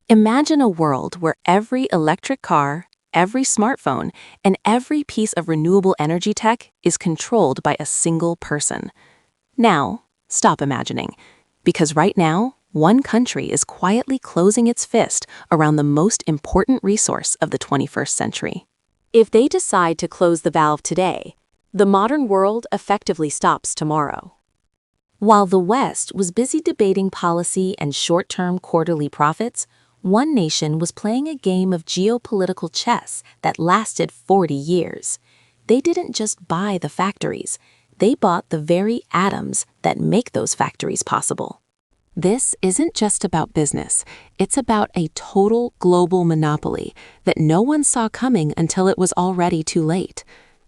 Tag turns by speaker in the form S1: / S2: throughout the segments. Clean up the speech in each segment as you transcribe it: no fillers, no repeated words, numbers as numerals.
S1: Imagine a world where every electric car, every smartphone, and every piece of renewable energy tech is controlled by a single person. Now, stop imagining, because right now, one country is quietly closing its fist around the most important resource of the 21st century. If they decide to close the valve today, the modern world effectively stops tomorrow. While the West was busy debating policy and short-term quarterly profits, one nation was playing a game of geopolitical chess that lasted 40 years. They didn't just buy the factories, they bought the very atoms that make those factories possible. This isn't just about business, it's about a total global monopoly that no one saw coming until it was already too late.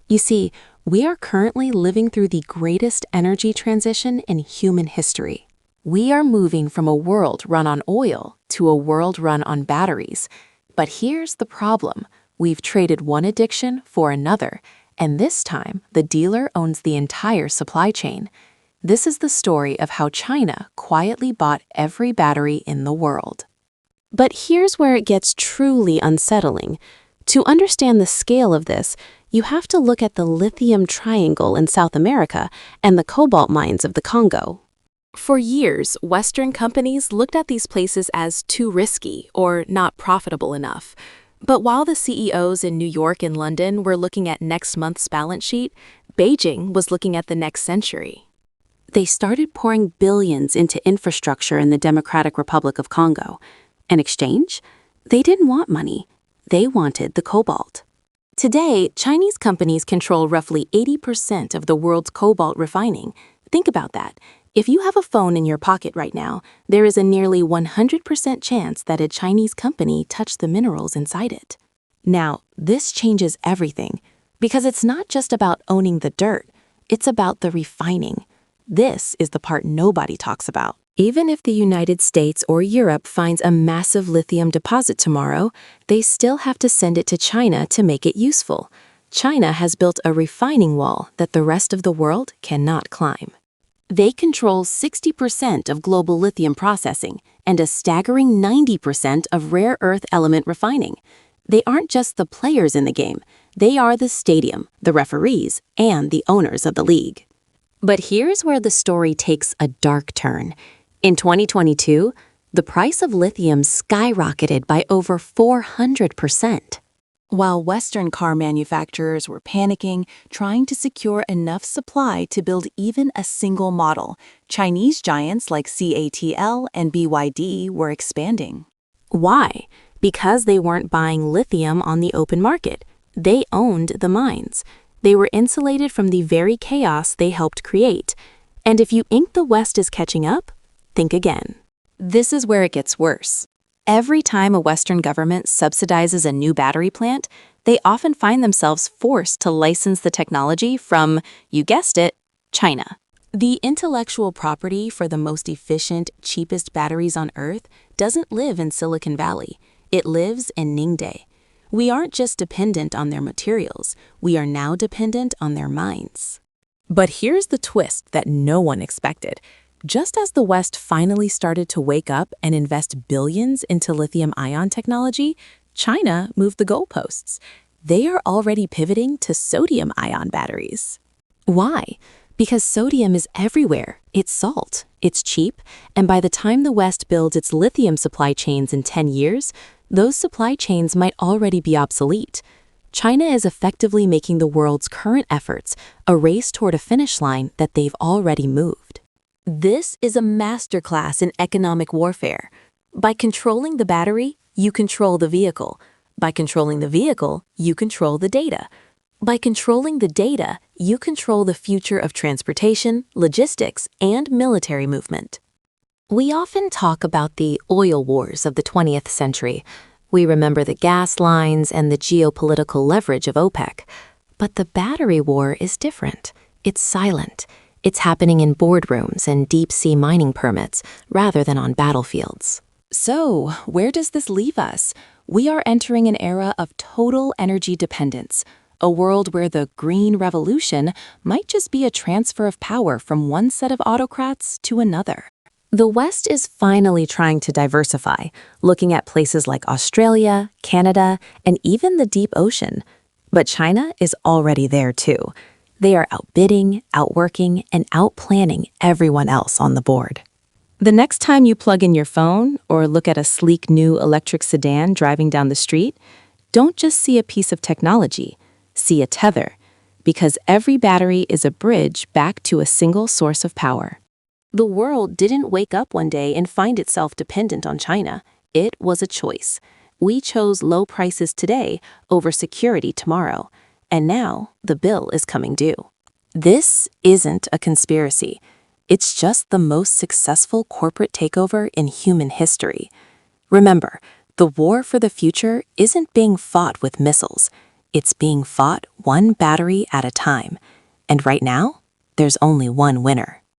S1: You see, we are currently living through the greatest energy transition in human history. We are moving from a world run on oil to a world run on batteries. But here's the problem. We've traded one addiction for another, and this time the dealer owns the entire supply chain. This is the story of how China quietly bought every battery in the world. But here's where it gets truly unsettling. To understand the scale of this, you have to look at the lithium triangle in South America and the cobalt mines of the Congo. For years, Western companies looked at these places as too risky or not profitable enough. But while the CEOs in New York and London were looking at next month's balance sheet, Beijing was looking at the next century. They started pouring billions into infrastructure in the Democratic Republic of Congo. In exchange, they didn't want money. They wanted the cobalt. Today, Chinese companies control roughly 80% of the world's cobalt refining. Think about that. If you have a phone in your pocket right now, there is a nearly 100% chance that a Chinese company touched the minerals inside it. Now, this changes everything, because it's not just about owning the dirt, it's about the refining. This is the part nobody talks about. Even if the United States or Europe finds a massive lithium deposit tomorrow, they still have to send it to China to make it useful. China has built a refining wall that the rest of the world cannot climb. They control 60% of global lithium processing and a staggering 90% of rare earth element refining. They aren't just the players in the game, they are the stadium, the referees, and the owners of the league. But here's where the story takes a dark turn. In 2022, the price of lithium skyrocketed by over 400%. While Western car manufacturers were panicking, trying to secure enough supply to build even a single model, Chinese giants like CATL and BYD were expanding. Why? Because they weren't buying lithium on the open market. They owned the mines. They were insulated from the very chaos they helped create. And if you think the West is catching up, think again. This is where it gets worse. Every time a Western government subsidizes a new battery plant, they often find themselves forced to license the technology from, you guessed it, China. The intellectual property for the most efficient, cheapest batteries on Earth doesn't live in Silicon Valley. It lives in Ningde. We aren't just dependent on their materials, we are now dependent on their minds. But here's the twist that no one expected. Just as the West finally started to wake up and invest billions into lithium-ion technology, China moved the goalposts. They are already pivoting to sodium-ion batteries. Why? Because sodium is everywhere. It's salt, it's cheap, and by the time the West builds its lithium supply chains in 10 years, those supply chains might already be obsolete. China is effectively making the world's current efforts a race toward a finish line that they've already moved. This is a masterclass in economic warfare. By controlling the battery, you control the vehicle. By controlling the vehicle, you control the data. By controlling the data, you control the future of transportation, logistics, and military movement. We often talk about the oil wars of the 20th century. We remember the gas lines and the geopolitical leverage of OPEC. But the battery war is different. It's silent. It's happening in boardrooms and deep-sea mining permits rather than on battlefields. So, where does this leave us? We are entering an era of total energy dependence, a world where the green revolution might just be a transfer of power from one set of autocrats to another. The West is finally trying to diversify, looking at places like Australia, Canada, and even the deep ocean. But China is already there too. They are outbidding, outworking, and outplanning everyone else on the board. The next time you plug in your phone or look at a sleek new electric sedan driving down the street, don't just see a piece of technology, see a tether, because every battery is a bridge back to a single source of power. The world didn't wake up one day and find itself dependent on China. It was a choice. We chose low prices today over security tomorrow, and now the bill is coming due. This isn't a conspiracy. It's just the most successful corporate takeover in human history. Remember, the war for the future isn't being fought with missiles. It's being fought one battery at a time. And right now, there's only one winner.